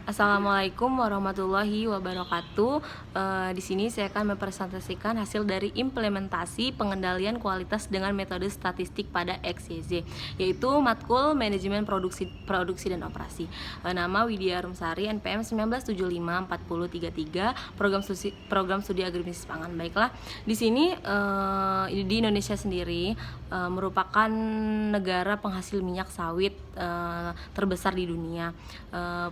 Assalamualaikum warahmatullahi wabarakatuh. Di sini saya akan mempresentasikan hasil dari implementasi pengendalian kualitas dengan metode statistik pada XYZ, yaitu matkul manajemen produksi dan operasi. Nama Widya Rumsari, NPM 19754033, program studi agribisnis pangan. Baiklah, di sini di Indonesia sendiri merupakan negara penghasil minyak sawit terbesar di dunia.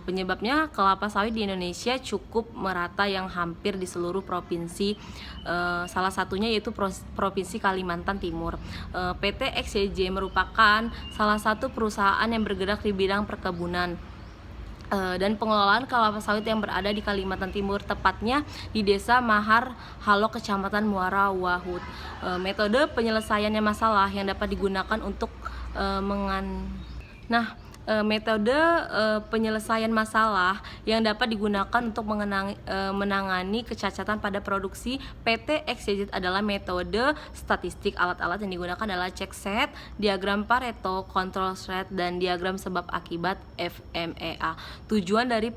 Penyebabnya kelapa sawit di Indonesia cukup merata yang hampir di seluruh provinsi. Salah satunya yaitu Provinsi Kalimantan Timur. PT XYZ merupakan salah satu perusahaan yang bergerak di bidang perkebunan dan pengelolaan kelapa sawit yang berada di Kalimantan Timur, tepatnya di Desa Mahar Halok, Kecamatan Muara Wahud. Metode penyelesaiannya masalah yang dapat digunakan untuk metode penyelesaian masalah yang dapat digunakan untuk menangani kecacatan pada produksi PT XYZ adalah metode statistik. Alat-alat yang digunakan adalah check set, diagram Pareto, control set, dan diagram sebab akibat FMEA. Tujuan dari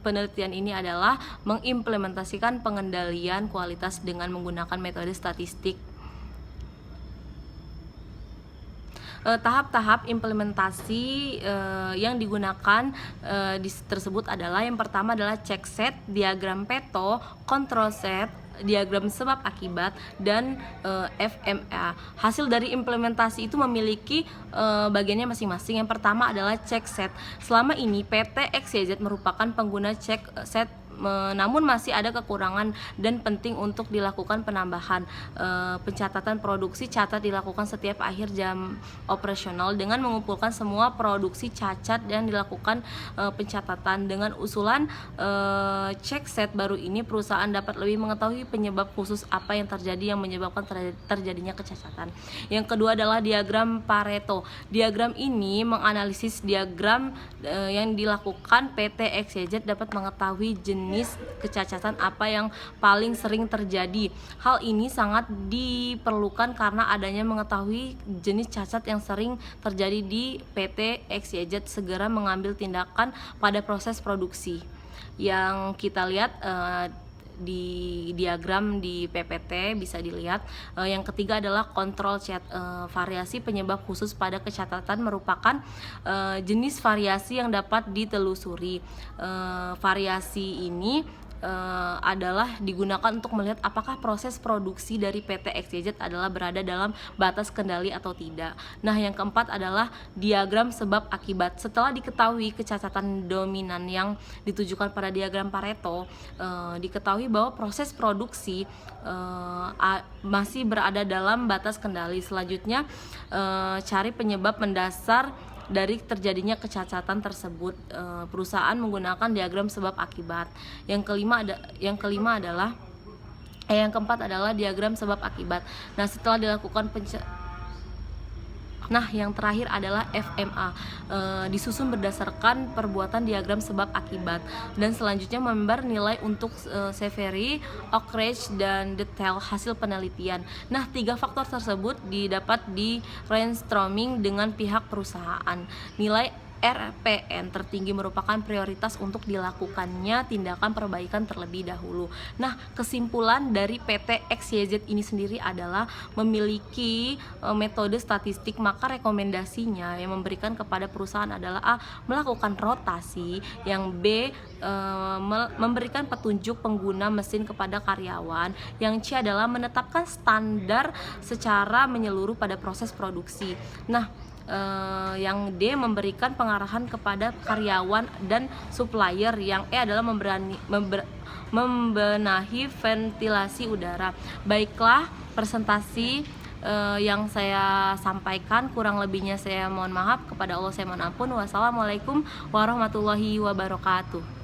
penelitian ini adalah mengimplementasikan pengendalian kualitas dengan menggunakan metode statistik. Tahap-tahap implementasi yang digunakan tersebut adalah, yang pertama adalah check set, diagram Pareto, control set, diagram sebab akibat, dan FMEA. Hasil dari implementasi itu memiliki bagiannya masing-masing. Yang pertama adalah check set. Selama ini PT XYZ merupakan pengguna check set, namun masih ada kekurangan dan penting untuk dilakukan penambahan. Pencatatan produksi catat dilakukan setiap akhir jam operasional dengan mengumpulkan semua produksi cacat dan dilakukan pencatatan. Dengan usulan check set baru ini, perusahaan dapat lebih mengetahui penyebab khusus apa yang terjadi yang menyebabkan terjadinya kecacatan. Yang kedua adalah diagram Pareto. Diagram ini menganalisis diagram yang dilakukan PT XYZ dapat mengetahui jenis kecacatan apa yang paling sering terjadi. Hal ini sangat diperlukan karena adanya mengetahui jenis cacat yang sering terjadi di PT XYZ, segera mengambil tindakan pada proses produksi. Yang kita lihat di diagram di PPT bisa dilihat. Yang ketiga adalah control chat. Variasi penyebab khusus pada kecacatan merupakan jenis variasi yang dapat ditelusuri. Variasi ini adalah digunakan untuk melihat apakah proses produksi dari PT XYZ adalah berada dalam batas kendali atau tidak. Nah, yang keempat adalah diagram sebab akibat. Setelah diketahui kecacatan dominan yang ditujukan pada diagram Pareto, diketahui bahwa proses produksi masih berada dalam batas kendali. Selanjutnya, cari penyebab mendasar dari terjadinya kecacatan tersebut. Perusahaan menggunakan diagram sebab akibat. Yang keempat adalah diagram sebab akibat. Yang terakhir adalah FMA, disusun berdasarkan perbuatan diagram sebab akibat, dan selanjutnya member nilai untuk severity, occurrence, dan detail hasil penelitian. Nah, 3 faktor tersebut didapat di brainstorming dengan pihak perusahaan. Nilai RPN tertinggi merupakan prioritas untuk dilakukannya tindakan perbaikan terlebih dahulu. Nah, kesimpulan dari PT XYZ ini sendiri adalah memiliki metode statistik, maka rekomendasinya yang memberikan kepada perusahaan adalah A. Melakukan rotasi, yang B. Memberikan petunjuk pengguna mesin kepada karyawan, yang C adalah menetapkan standar secara menyeluruh pada proses produksi. Nah, yang D memberikan pengarahan kepada karyawan dan supplier, yang E adalah membenahi ventilasi udara. Baiklah, presentasi yang saya sampaikan, kurang lebihnya saya mohon maaf, kepada Allah saya mohon ampun. Wassalamualaikum warahmatullahi wabarakatuh.